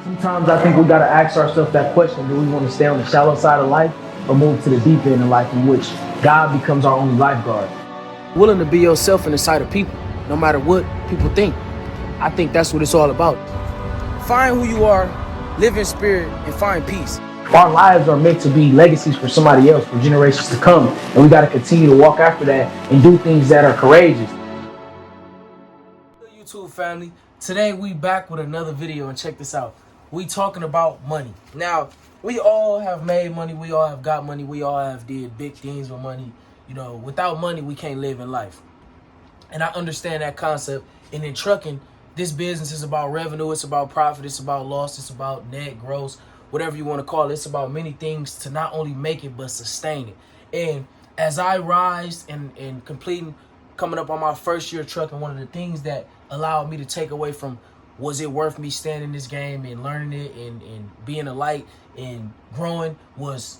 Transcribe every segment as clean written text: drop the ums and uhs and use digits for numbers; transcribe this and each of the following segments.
Sometimes I think we got to ask ourselves that question: do we want to stay on the shallow side of life or move to the deep end of life in which God becomes our only lifeguard? Willing to be yourself in the sight of people, no matter what people think. I think that's what it's all about. Find who you are, live in spirit, and find peace. Our lives are meant to be legacies for somebody else, for generations to come, and we got to continue to walk after that and do things that are courageous. YouTube family, today we back with another video, and check this out. We talking about money. Now, we all have made money, we all have got money, we all have did big things with money. You know, without money, we can't live in life. And I understand that concept. And in trucking, this business is about revenue, it's about profit, it's about loss, it's about net, gross, whatever you want to call it. It's about many things to not only make it, but sustain it. And as I rise and completing, coming up on my first year of trucking, one of the things that allowed me to take away from was it worth me staying in this game and learning it and being a light and growing was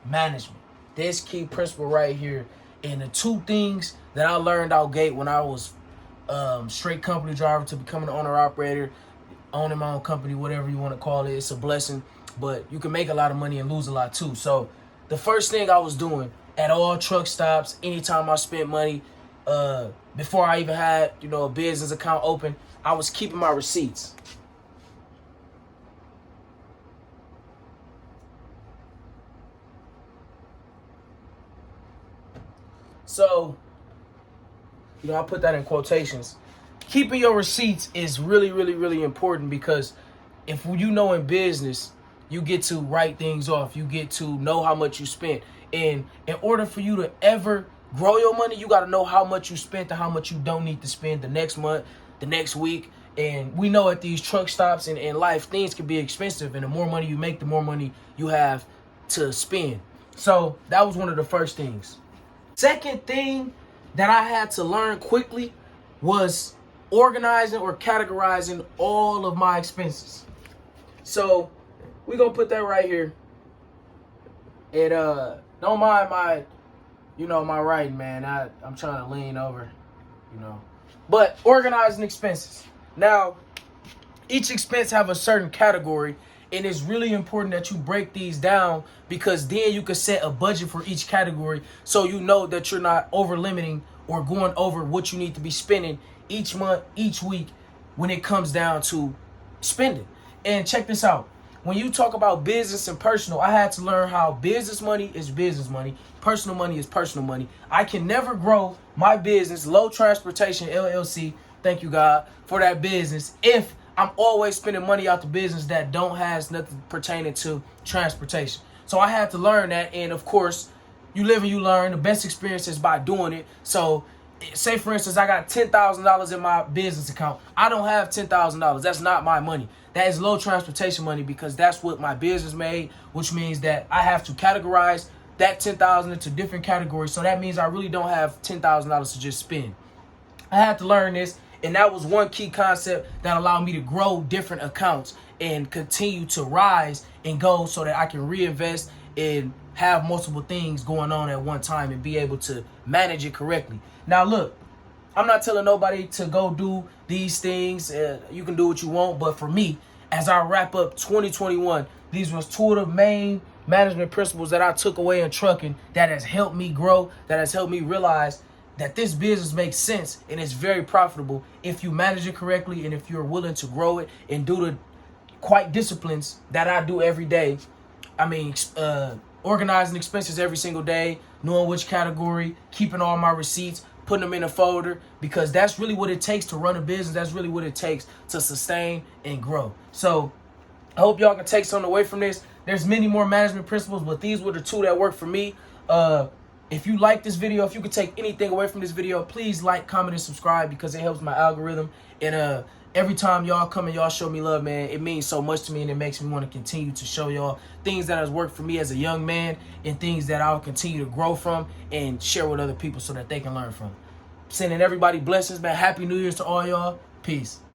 management. This key principle right here. And the two things that I learned out gate when I was straight company driver to becoming an owner operator, owning my own company, whatever you want to call it, it's a blessing. But you can make a lot of money and lose a lot too. So the first thing I was doing at all truck stops, anytime I spent money, before I even had, a business account open, I was keeping my receipts. So, I put that in quotations. Keeping your receipts is really, really, really important, because if in business, you get to write things off. You get to know how much you spent. And in order for you to ever grow your money, you got to know how much you spent and how much you don't need to spend the next month, the next week. And we know at these truck stops and in life, things can be expensive. And the more money you make, the more money you have to spend. So that was one of the first things. Second thing that I had to learn quickly was organizing or categorizing all of my expenses. So we're going to put that right here. And don't mind my, my writing, man. I'm trying to lean over, But organizing expenses. Now, each expense have a certain category, and it's really important that you break these down, because then you can set a budget for each category so you know that you're not over limiting or going over what you need to be spending each month, each week when it comes down to spending. And check this out. When you talk about business and personal, I had to learn how business money is business money, personal money is personal money. I can never grow my business, Low Transportation LLC, thank you God for that business, if I'm always spending money out the business that don't has nothing pertaining to transportation. So I had to learn that, and of course, you live and you learn. The best experience is by doing it. So say, for instance, I got $10,000 in my business account. I don't have $10,000. That's not my money. That is low transportation money, because that's what my business made, which means that I have to categorize that $10,000 into different categories. So that means I really don't have $10,000 to just spend. I had to learn this, and that was one key concept that allowed me to grow different accounts and continue to rise and go, so that I can reinvest and have multiple things going on at one time and be able to manage it correctly. Now, look, I'm not telling nobody to go do these things. You can do what you want. But for me, as I wrap up 2021, these was two of the main management principles that I took away in trucking that has helped me grow, that has helped me realize that this business makes sense and it's very profitable if you manage it correctly and if you're willing to grow it and do the quite disciplines that I do every day. I mean, organizing expenses every single day, knowing which category, keeping all my receipts, putting them in a folder, because that's really what it takes to run a business. That's really what it takes to sustain and grow. So I hope y'all can take something away from this. There's many more management principles, but these were the two that worked for me. If you like this video, if you could take anything away from this video, please like, comment, and subscribe, because it helps my algorithm. And every time y'all come and y'all show me love, man, it means so much to me, and it makes me want to continue to show y'all things that has worked for me as a young man and things that I'll continue to grow from and share with other people so that they can learn from. Sending everybody blessings, man. Happy New Year's to all y'all. Peace.